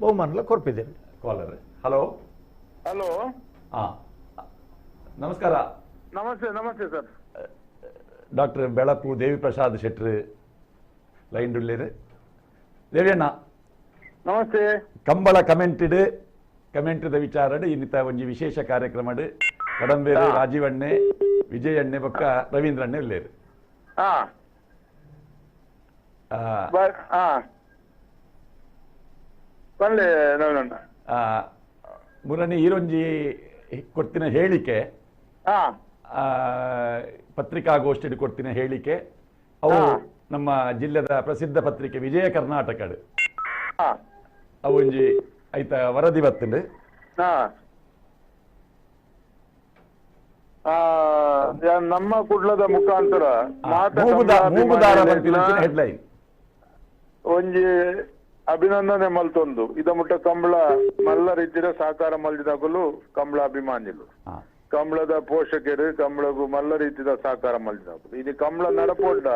ಬಹುಮಾನ ಕೊರ್ಪಿದ್ದೇವೆ. Collar hello hello ನಮಸ್ಕಾರ. ನಮಸ್ತೆ ಸರ್. ಡಾಕ್ಟರ್ ಬೆಳಪು ದೇವಿ ಪ್ರಸಾದ್ ಶೆಟ್ರು ಲೈನ್ ಉಳ್ಳೇರು. ದೇವಿಯಣ್ಣ ನಮಸ್ತೆ. ಕಂಬಳ ಕಮೆಂಟ್ದ ವಿಚಾರಡ್ ಇನ್ನಿತ ಒಂಜಿ ವಿಶೇಷ ಕಾರ್ಯಕ್ರಮಡ್ ಕಡಂಬೇರು ರಾಜೀವಣ್ಣೆ ವಿಜಯಣ್ಣೆ ಬೊಕ್ಕ ರವೀಂದ್ರಣ್ಣೆ ಉಳ್ಳೇರು. ಮುರನಿ ಈರೊಂಜಿ ಕೊಡ್ತಿನ ಹೇಳಿಕೆ ಪತ್ರಿಕಾಗೋಷ್ಠಿ ಕೊಡ್ತಿನ ಹೇಳಿಕೆ ಅವು ನಮ್ಮ ಜಿಲ್ಲೆದ ಪ್ರಸಿದ್ಧ ಪತ್ರಿಕೆ ವಿಜಯ ಕರ್ನಾಟಕಡ್ ಅವು ಒಂಜಿ ಐತ ವರದಿ ಬರ್ತಂಡು. ನಮ್ಮ ಕುಡ್ಲದ ಮುಖಾಂತರ ಮೂಗುದಾರ ಹೆಡ್ಲೈನ್ ಒಂಜಿ ಅಭಿನಂದನೆ ಮಲ್ತೊಂದು ಇದ ಮುಟ್ಟ ಕಂಬಳ ಮಲ್ಲ ರೀತಿಯ ಸಹಕಾರ ಮಲ್ದಿದಾಗಲು ಕಂಬಳ ಅಭಿಮಾನಿಗಳು ಕಂಬಳದ ಪೋಷಕರು ಕಂಬಳಗೂ ಮಲ್ಲ ರೀತಿಯ ಸಹಕಾರ ಮಲ್ದಿದಾಗಲು ಇದು ಕಂಬಳ ನಡಪೊಡ್ಡ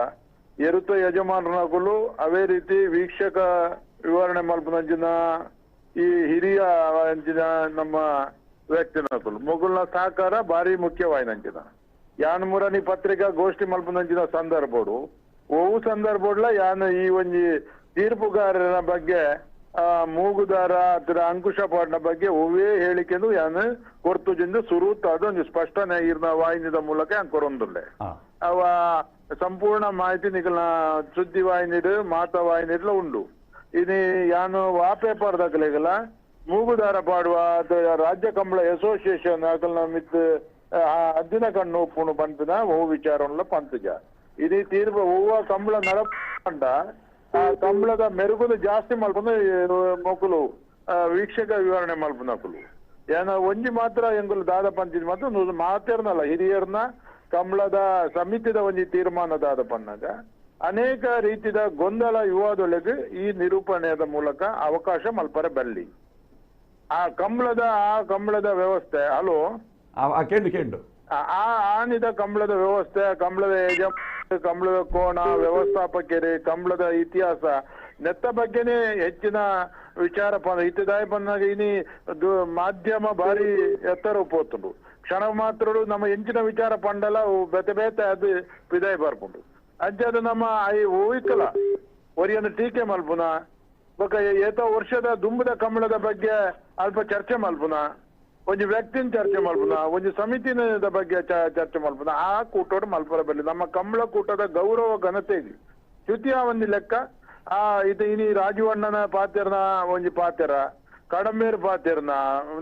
ಎರುತ ಯಜಮಾನರಾಗಲು ಅವೇ ರೀತಿ ವೀಕ್ಷಕ ವಿವರಣೆ ಮಲ್ಪನಂಚಿನ ಈ ಹಿರಿಯ ಅಂಚಿನ ನಮ್ಮ ವ್ಯಕ್ತಿನಕಲು ಮೊಗುಲ್ನ ಸಹಕಾರ ಭಾರಿ ಮುಖ್ಯವಾಯಿನಂಚಿನ ಯಾನ್ ಮುರನಿ ಪತ್ರಿಕಾ ಗೋಷ್ಠಿ ಮಲ್ಪನಂಚಿನ ಸಂದರ್ಭಡು ಓವು ಸಂದರ್ಭಡ್ಲ ಯಾನ್ ಈ ಒಂಜಿ ತೀರ್ಪುಗಾರನ ಬಗ್ಗೆ ಮೂಗುದಾರ ಅಥವಾ ಅಂಕುಶಪಾಟ್ನ ಬಗ್ಗೆ ಒವ್ವೇ ಹೇಳಿಕೆಂದು ಯಾನ್ ಕೊರ್ತುಜಿಂದು ಸುರುತ್ ಅದೊಂದು ಸ್ಪಷ್ಟನೆ ಇರ್ನ ವಾಹಿನಿದ ಮೂಲಕ ಯಾನ್ ಕೊರೊಂದುಲ್ಲೆ ಅವ ಸಂಪೂರ್ಣ ಮಾಹಿತಿ ನಿಗಲ್ನ ಸುದ್ದಿ ವಾಹಿನಿಡ್ ಮಾತಾ ವಾಹಿನಿಡ್ಲ ಉಂಡು. ಇನಿ ಯಾನು ವಾ ಪೇಪರ್ ದಕ್ಕಲೆಗಲ ಮೂಗುದಾರ ಪಾಡುವ ರಾಜ್ಯ ಕಂಬಳ ಅಸೋಸಿಯೇಷನ್ ಅಕಲ್ನ ಮಿತ್ ಅದ್ದಿನ ಕಣ್ಣು ಉಪ್ಪುನು ಪಂಪಿನ ಓ ವಿಚಾರಲ್ಲ ಪಂತಜ ಇನಿ ತೀರ್ಪು ಹೂವ ಕಂಬಳ ನಡಪಂಡ ಆ ಕಂಬಳದ ಮೆರುಗುಲು ಜಾಸ್ತಿ ಮಲ್ಪಂದು ಮೊಕ್ಕಲು ವೀಕ್ಷಕ ವಿವರಣೆ ಮಲ್ಪನಕಲು ಏನ ಒಂಜಿ ಮಾತ್ರ ಎಂಗುಲು ದಾದ ಪಂಚಿನ ಮಾತ್ರ ಮಾತೇರ್ನಲ್ಲ ಹಿರಿಯರ್ನ ಕಂಬಳದ ಸಮಿತಿದ ಒಂಜಿ ತೀರ್ಮಾನ ದಾದ ಪನ್ನಾಗ ಅನೇಕ ರೀತಿಯ ಗೊಂದಲ ವಿವಾದೊಳಗೆ ಈ ನಿರೂಪಣೆಯ ಮೂಲಕ ಅವಕಾಶ ಮಲ್ಪರೆ ಬಲ್ಲಿ ಆ ಕಂಬಳದ ವ್ಯವಸ್ಥೆ ಹಲೋ ಕೇಂಡು ಆನಿದ ಕಂಬಳದ ವ್ಯವಸ್ಥೆ ಕಂಬಳದ ಕಂಬಳದ ಕೋಣ ವ್ಯವಸ್ಥಾಪಕರು ಕಂಬಳದ ಇತಿಹಾಸ ನೆತ್ತ ಬಗ್ಗೆನೇ ಹೆಚ್ಚಿನ ವಿಚಾರ ಇತಿದಾಯ ಬಂದಾಗ ಇನಿ ಮಾಧ್ಯಮ ಭಾರಿ ಎತ್ತರ ಪೋತುಂಡು ಕ್ಷಣ ಮಾತ್ರ ನಮ್ಮ ಎಂಚಿನ ವಿಚಾರ ಪಂಡಲ ಬೇತೆ ಅದು ಪಿದಾಯ ಬರ್ಪುಂಡು ಅಂಚದು ನಮ್ಮ ಈ ಊಹಿಕಲ ಒರಿಯನ್ನು ಟೀಕೆ ಮಲ್ಪುನ ಬೊಕ ಏತ ವರ್ಷದ ದುಂಬದ ಕಂಬಳದ ಬಗ್ಗೆ ಅಲ್ಪ ಚರ್ಚೆ ಮಲ್ಪುನ ಒಂಜಿ ವ್ಯಕ್ತಿನ ಚರ್ಚೆ ಮಲ್ಪುನ ಒಂಜಿ ಸಮಿತಿನ ಬಗ್ಗೆ ಚರ್ಚೆ ಮಲ್ಪುನ ಆ ಕೂಟೋಡು ಮಲ್ಪರ ಬಲ್ಲಿ ನಮ್ಮ ಕಂಬಳ ಕೂಟದ ಗೌರವ ಘನತೆಗೆ ಚ್ಯುತಿಯ ಒಂದು ಲೆಕ್ಕ ಇದು ಇನಿ ರಾಜವಣ್ಣನ ಪಾತ್ಯರ್ನ ಒಂಜಿ ಪಾತ್ಯರ ಕಡಂಬೇರು ಪಾತ್ಯರ್ನ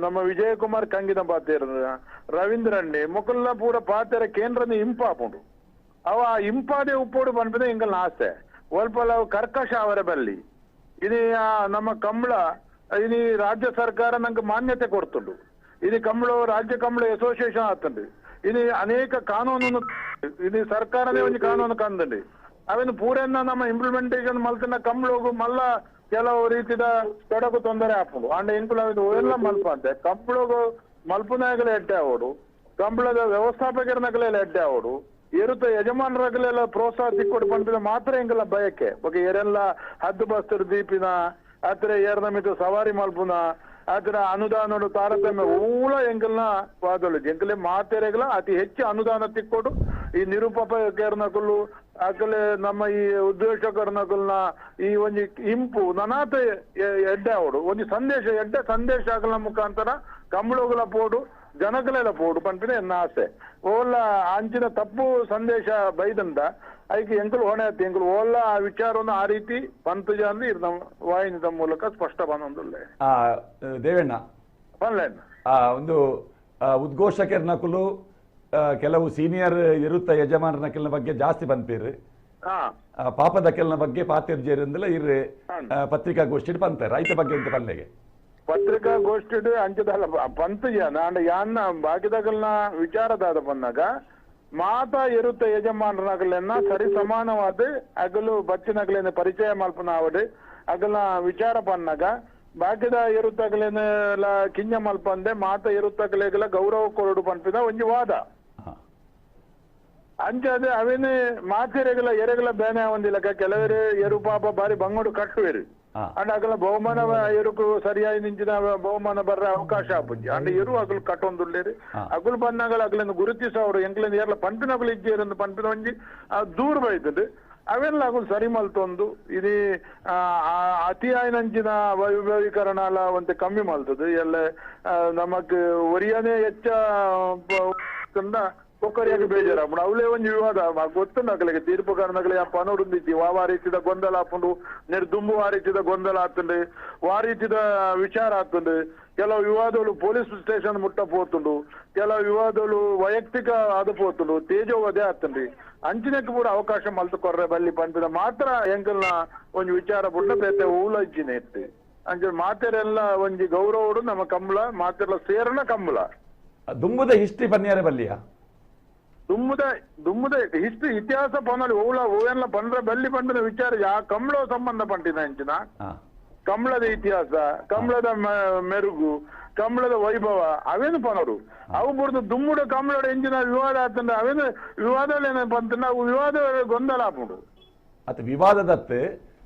ನಮ್ಮ ವಿಜಯಕುಮಾರ್ ಕಂಗಿನ ಪಾತ್ಯರ್ನ ರವೀಂದ್ರಣ್ಣೆ ಮೊಕಲ್ನ ಪೂರ ಪಾತ್ಯರ ಕೇಂದ್ರನ ಇಂಪಾಪುಂಡು ಅವ ಇಂಪಾದೆ ಉಪ್ಪೋಡು ಪನ್ಪಿದ ಎಂಗಲ್ನ ಆಸೆ ಒಲ್ಪಲ ಕರ್ಕಶ ಅವರ ಬಲ್ಲಿ ಇನಿ ನಮ್ಮ ಕಂಬಳ ಇನಿ ರಾಜ್ಯ ಸರ್ಕಾರ ನಂಗೆ ಮಾನ್ಯತೆ ಕೊಡ್ತುಂಡು ಇದು ಕಂಬಳ ರಾಜ್ಯ ಕಂಬಳ ಅಸೋಸಿಯೇಷನ್ ಆತಂಡು ಇದು ಅನೇಕ ಕಾನೂನು ಇದು ಸರ್ಕಾರನೇ ಒಂದು ಕಾನೂನು ಕಂದಂಡಿ ಅವೇನು ಪೂರನ್ನ ನಮ್ಮ ಇಂಪ್ಲಿಮೆಂಟೇಷನ್ ಮಲ್ತಿನ ಕಂಬಳಗು ಮಲ್ಲ ಕೆಲವು ರೀತಿಯ ತೊಡಗು ತೊಂದರೆ ಹಾಕೊಂಡು ಅಂಡ ಎಂಕುಲ ಎಲ್ಲ ಮಲ್ಪ ಅಂತೆ ಕಂಬಳಗು ಮಲ್ಪನಾಗಲೇ ಎಡ್ಡೆ ಆವೋಡು ಕಂಬಳದ ವ್ಯವಸ್ಥಾಪಕರನಾಗಲೆಲ್ಲ ಎಡ್ಡೆ ಆವೋಡು ಎರುತ್ತ ಯಜಮಾನರಾಗಲೆಲ್ಲ ಪ್ರೋತ್ಸಾಹ ಸಿಕ್ಕೊಡು ಪಂಪಿದ ಮಾತ್ರ ಎಂಗೆಲ್ಲ ಬಯಕೆ ಬಗ್ಗೆ ಏರೆಲ್ಲ ಹದ್ದು ಬಸ್ತರು ದೀಪಿನ ಆತರ ಏರ್ನ ಮಿತು ಸವಾರಿ ಮಲ್ಪುನ ಆತರ ಅನುದಾನ ತಾರತಮ್ಯ ಊಳ ಎಂಗಲ್ನ ವಾದಳು ಎಂಕಲೆ ಮಾತೆರೆಗಲ ಅತಿ ಹೆಚ್ಚು ಅನುದಾನ ತಿಕ್ಕೊಡು ಈ ನಿರೂಪಕರ್ನಕಲ್ಲು ಆಕಲೆ ನಮ್ಮ ಈ ಉದ್ದೇಶಕರ್ನಕಲ್ನ ಈ ಒಂಜಿ ಇಂಪು ನನಾತ ಎಡ್ಡೆ ಆವಡು ಒಂಜಿ ಸಂದೇಶ ಎಡ್ಡೆ ಸಂದೇಶ ಆಗಲ ಮುಖಾಂತರ ಕಂಬಳಗಳ ಪೋಡು ಜನಗಳೆಲ್ಲ ಪೋಡು ಪಂಪಿನ ಎನ್ನ ಆಸೆ ಓಲ್ಲ ಅಂಚಿನ ತಪ್ಪು ಸಂದೇಶ ಬೈದಂದ ಅದಕ್ಕೆ ಎಂಕಲು ಹೊಣೆ ಆಯ್ತು ಎಂಕಲು ಓಲ್ಲ ಆ ವಿಚಾರವನ್ನು ಆ ರೀತಿ ಪಂತಜ ಅಂದ್ರೆ ಇದು ನಮ್ಮ ವಾಹಿನಿದ ಮೂಲಕ ಸ್ಪಷ್ಟ ಬಂದೊಂದುಲ್ಲೆ ದೇವಣ್ಣ ಬನ್ಲೇನ್ ಒಂದು ಉದ್ಘೋಷಕರ್ನಕಲು ಕೆಲವು ಸೀನಿಯರ್ ಇರುತ್ತ ಯಜಮಾನರ ಕೆಲ್ನ ಬಗ್ಗೆ ಜಾಸ್ತಿ ಬಂದ್ಪೇರು ಪಾಪದ ಕೆಲ್ನ ಬಗ್ಗೆ ಪಾತಿರ್ಜೇರಿಂದಲ ಇರ್ರೆ ಪತ್ರಿಕಾಗೋಷ್ಠಿ ಪಂತಾರೆ ಐತ ಬಗ್ಗೆ ಅಂತ ಪಲ್ಲೆಗೆ ಪತ್ರಿಕಾಗೋಷ್ಠಿ ಅಂಚದಲ್ಲ ಪಂತಜ ನಾಂಡ ಯಾನ್ನ ಬಾಕಿದಾಗಲ್ನ ವಿಚಾರದಾದ ಬಂದಾಗ ಮಾತಾ ಇರುತ್ತ ಯಜಮಾನರಾಗಲೆನ್ನ ಸರಿ ಸಮಾನವಾದ ಅಗಲು ಬಚ್ಚಿನಗಲೇನ ಪರಿಚಯ ಮಲ್ಪನ ಆವಡು ಅಗಲ ವಿಚಾರ ಪನ್ನಾಗ ಬಾಕಿದ ಇರುತ್ತಗಲೇನೆಲ್ಲ ಕಿಂಜ ಮಲ್ಪಂದೆ ಮಾತಾ ಇರುತ್ತಗಲೆಗಲ ಗೌರವ ಕೊರಡು ಪಂಪಿದ ಒಂಜಿ ವಾದ ಅಂಚದೆ ಅವೇನೆ ಮಾತಿರೆಗಲ ಎರೆಗಲ ಬೇನೆ ಒಂದಿಲ್ಲಕ ಕೆಲವರೇ ಎರು ಪಾಪ ಬಾರಿ ಬಂಗೋಡು ಕಟ್ಟುವೆರು ಅಂಡ್ ಅಗಲ ಬಹುಮಾನ ಎರುಕು ಸರಿಯಾಗಿ ನಿಂಚಿನ ಬಹುಮಾನ ಬರ್ರ ಅವಕಾಶ ಆಪುಜಿ ಅಂಡ್ ಎರು ಅಗಲು ಕಟ್ಟೊಂದುಳ್ಳೇರಿ ಅಗಲು ಬಂದಾಗಲ ಅಗಲನ್ನು ಗುರುತಿಸವರು ಎಂಕ್ಲೆಂದು ಏರ್ಲ ಪಂಪಿನಗಳು ಇಜ್ಜೇರನ್ನು ಪಂಪಿನ ಒಂಜಿ ದೂರ ಬೈತದೆ ಅವೆಲ್ಲ ಅಗಲು ಸರಿ ಮಲ್ತೊಂದು ಇದು ಅತಿ ಆಯ್ನಂಚಿನ ವೈಭವೀಕರಣ ಎಲ್ಲ ಒಂತೆ ಕಮ್ಮಿ ಮಲ್ತದೆ ಎಲ್ಲ ನಮಕ್ ಒರಿಯನೇ ಹೆಚ್ಚ ಒಕ್ಕರಿಯಾಗಿ ಬೇಜಾರಾಪುಂಡು ಅವಲೇ ಒಂದು ವಿವಾದ ಗೊತ್ತುಂಡು ಅಕಲಿಗೆ ತೀರ್ಪು ಕಾರಣಗಳಿಗೆ ಆ ಪನೋರುಂದಿತ್ತಿ ಆ ರೀತಿದ ಗೊಂದಲ ಆಪುಂಡು ನೆರ್ ದುಂಬು ಆ ರೀತಿದ ಗೊಂದಲ ಆತುಂಡು ಆ ರೀತಿದ ವಿಚಾರ ಆತುಂಡು ಕೆಲವು ವಿವಾದಗಳು ಪೊಲೀಸ್ ಸ್ಟೇಷನ್ ಮುಟ್ಟ ಪೋತುಂಡು ಕೆಲವು ವಿವಾದಗಳು ವೈಯಕ್ತಿಕ ಅದು ಪೋತುಂಡು ತೇಜೋವಧೆ ಆತುಂಡು ಅಂಚಿನಕ್ಕೆ ಪೂರ ಅವಕಾಶ ಮಲ್ತು ಕೊರ್ರೆ ಬಲ್ಲಿ ಪಂಪಿದ ಮಾತ್ರ ಎಂಕಲ್ನ ಒಂದು ವಿಚಾರ ಪುಟ್ಟ ಬೇತೆ ಊಲಜ್ಜಿನ ಇತ್ತು ಅಂಚೆ ಮಾತೆರೆಲ್ಲ ಒಂಜಿ ಗೌರವಡು ನಮ್ಮ ಕಂಬಳ ಮಾತೆಲ್ಲ ಸೇರಣ ಕಂಬಳ ದುಂಬುದ ಹಿಸ್ಟ್ರಿ ಪನ್ಯಾರೆ ಬಲ್ಲಿಯಾ ದುಮ್ಮದ ಹಿಸ್ಟ್ರಿ ಇತಿಹಾಸ ಪನ್ನಲು ಓವೆಲ್ಲ ಪಂಡ್ರೆ ಬಲ್ಲಿ ಪಂಡಿನ ವಿಚಾರ ಯಾ ಕಂಬಳ ಸಂಬಂಧ ಪಂಡಿನ ಅಂಚಿನ ಕಂಬಳದ ಇತಿಹಾಸ ಕಂಬಳದ ಮೆರುಗು ಕಂಬಳದ ವೈಭವ ಅವೇನು ಪನರು ಅವು ಬುಡ್ದು ದುಮ್ಮುಡ ಕಂಬಳದ ಎಂಜಿನ ವಿವಾದ ಆತಂದ್ರೆ ಅವೇನು ವಿವಾದ ಬಂತ ನಾವು ವಿವಾದ ಗೊಂದಲ ಆಪುಂಡು ಅತ ವಿವಾದದತ್ತೆ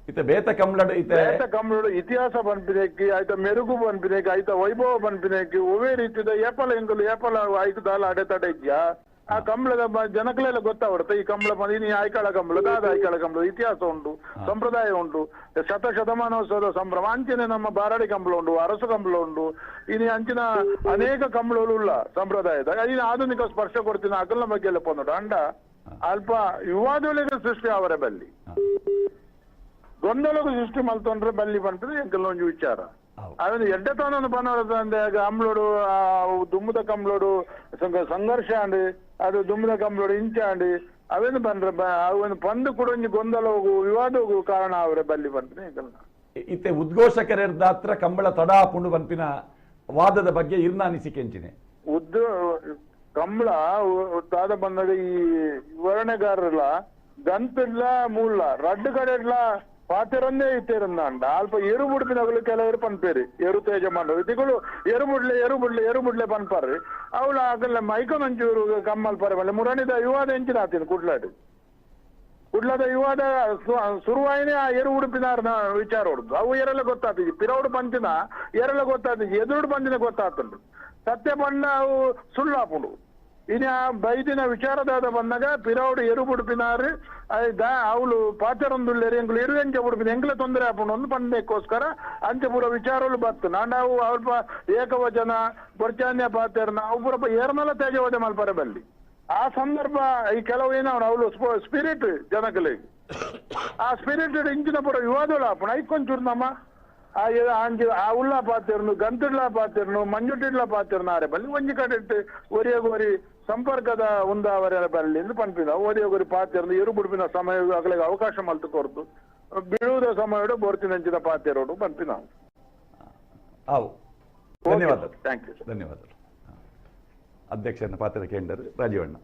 ಇತ ಬೇತ ಕಂಬಳದ ಬೇತ ಕಂಬಳದ ಇತಿಹಾಸ ಪನ್ಪಿನೇಕಿ ಆಯ್ತ ಮೆರುಗು ಪನ್ಪಿನೇಕಿ ಆಯ್ತ ವೈಭವ ಪನ್ಪಿನೇಕಿ ಒವೇ ರೀತಿದ ಏಪಲ ಎಂಗಲು ಏಪಲ ಆಯ್ತದಾಲ ಅಡೆತಡೆ ಇದ್ಯಾ ಆ ಕಂಬಳದ ಜನಗಳೆಲ್ಲ ಗೊತ್ತಾಗ್ಬಿಡುತ್ತೆ ಈ ಕಂಬಳ ಇನಿ ಆಯ್ಕಾಳ ಕಂಬಳದ ಅದು ಆಯ್ಕಾಳ ಕಂಬಳದ ಇತಿಹಾಸ ಉಂಟು ಸಂಪ್ರದಾಯ ಉಂಟು ಶತಮಾನೋತ್ಸವದ ಸಂಭ್ರಮ ಅಂಚನೆ ನಮ್ಮ ಬಾರಾಡಿ ಕಂಬಳ ಉಂಟು ಅರಸು ಕಂಬಳ ಉಂಟು ಇನಿ ಅಂಚಿನ ಅನೇಕ ಕಂಬಳಗಳು ಉಳ್ಳ ಸಂಪ್ರದಾಯದ ಇನ್ನು ಆಧುನಿಕ ಸ್ಪರ್ಶ ಕೊಡ್ತೀನಿ ಅಗಲ ಬಗ್ಗೆ ಎಲ್ಲ ಪೊಂದು ಅಂಡ ಅಲ್ಪ ವಿವಾದಗಳಿಗೆ ಸೃಷ್ಟಿ ಅವರ ಬಲ್ಲಿ ಗೊಂದಲಗೂ ಸೃಷ್ಟಿ ಮಲ್ತೊಂಡ್ರೆ ಬಲ್ಲಿ ಬಂತದೆ ಎಂಕಲ್ ಒಂದು ವಿಚಾರ ಅದನ್ನು ಎಡ್ಡೆತನವನ್ನು ಪನ್ನೋದಂದ್ರೆ ಅಂಬ್ಳೋಡು ದುಮ್ಮದ ಕಂಬ್ಳೋಡು ಸಂಘರ್ಷ ಅಂಡು ಅದು ದುಮ್ಮದ ಕಂಬ್ಳೋಡು ಇಂಚ ಅಂಡು ಅವೇನು ಬಂದ್ರೆ ಅವೇನು ಪಂದು ಕೂಡ ಗೊಂದಲ ಹೋಗು ವಿವಾದ ಹೋಗು ಕಾರಣ ಅವರೇ ಬಲ್ಲಿ ಬಂದ್ರೆ ಇತ್ತೆ ಉದ್ಘೋಷಕರ ಹತ್ರ ಕಂಬಳ ತಡಾ ಪುಂಡು ಪಂಪಿನ ವಾದದ ಬಗ್ಗೆ ಇರ್ನ ಅನಿಸಿಕೆ ಎಂಚಿನೆ ಕಂಬಳ ತಾದ ಬಂದಾಗ ಈ ವಿವರಣೆಗಾರಲ್ಲ ಗಂತಿಲ್ಲ ಮೂಲ ರಡ್ಡು ಕಡೆ ಪಾತೆರನ್ನೇ ಇತ್ತೇರಂದ ಅಲ್ಪ ಎರು ಮುಡ್ಪಿನಗಳು ಕೆಲವರು ಪನ್ಪೇರಿ ಎರು ತೇಜ ಮಾಡೋ ಇದಿಗಳು ಎರು ಮುಡ್ಲೆ ಪನ್ಪಾರಿ ಅವಳು ಆಗಲ್ಲ ಮೈಕೊಂಚೂರು ಕಮ್ಮಲ್ ಪರ ಬಲ್ಲೆ ಮುರಣಿದ ವಿವಾದ ಎಂಚಿನ ಆತೀನಿ ಕುಡ್ಲದ ವಿವಾದ ಶುರುವಾಯಿನೇ ಆ ಎರು ಉಡುಪಿನಾರ್ನ ವಿಚಾರ ಹೊಡ್ದು ಅವು ಎರೆಲ್ಲ ಗೊತ್ತಾಗ್ತಿದ್ವಿ ಪಿರೌಡು ಪಂಚಿನ ಎರೆಲ್ಲ ಗೊತ್ತಾಗ್ತಿದ್ವಿ ಎದುರು ಪಂಚಿನ ಗೊತ್ತಾಗ್ತುಂಡು ಸತ್ಯ ಬಣ್ಣ ಅವು ಸುಳ್ಳಾಪುಂಡು ಇನ್ನು ಬೈದಿನ ವಿಚಾರದಾದ ಬಂದಾಗ ಪಿರೌಡು ಎರು ಬುಡುಪಿನಾರು ಅವಳು ಪಾಚರೊಂದುಳ್ಳೇರಿ ಎಂಗ್ಳು ಎರುವೆಂಚ ಬುಡುಪಿನ ಎಂಗ್ಲ ತೊಂದರೆ ಆಪುಂಡು ಒಂದು ಪಂಡಕ್ಕೋಸ್ಕರ ಅಂಚೆ ಪೂರ ವಿಚಾರಗಳು ಬತ್ತು ನಾವು ಅಲ್ಪ ಏಕವಚನ ಬರ್ಚಾನ್ಯ ಪಾತೆರ್ನ ಅವು ಪೂರ ಏರ್ನಲ್ಲ ತೇಜವಧೆ ಮಲ್ಪರೆ ಬಲ್ಲಿ ಆ ಸಂದರ್ಭ ಈ ಕೆಲವು ಏನವ ಅವಳು ಸ್ಪಿರಿಟ್ ಜನಗಳಿಗೆ ಆ ಸ್ಪಿರಿಟ್ ಇಂಚಿನ ಪೂರ ವಿವಾದಗಳು ಆಪುಂಡು ಐಕೊಂಚೂರು ನಮ್ಮ ಆ ಉಳ್ಳ ಪಾತಿರ್ನು ಗಂತಿಡ್ಲ ಪಾತಿರ್ನು ಮಂಜುಟಿಡ್ಲ ಪಾತಿರ್ನ ಆರೆ ಬಲ್ಲಿ ಒಂಜಿ ಕಡೆ ಒರಿಯಗೋರಿ ಸಂಪರ್ಕದ ಉಂದಾವರ ಬಲ್ಲಿ ಪನ್ಪಿದ ಒರಿಯಗೋರಿ ಪಾತಿರ್ನು ಎರು ಬುಡುಪಿನ ಸಮಯ ಅಗಳಿಗೆ ಅವಕಾಶ ಮಲ್ತು ಕೊರ್ದು ಬೀಳುವುದ ಸಮಯ ಬೋರ್ತಿನಂಚಿನ ಪಾತಿರೋಡು ಪನ್ಪಿನ ಧನ್ಯವಾದ ಥ್ಯಾಂಕ್ ಯು ಧನ್ಯವಾದಗಳು ಅಧ್ಯಕ್ಷನ ಪಾತ್ರ ಕೇಂದ್ರ ರಾಜೀವಣ್ಣ.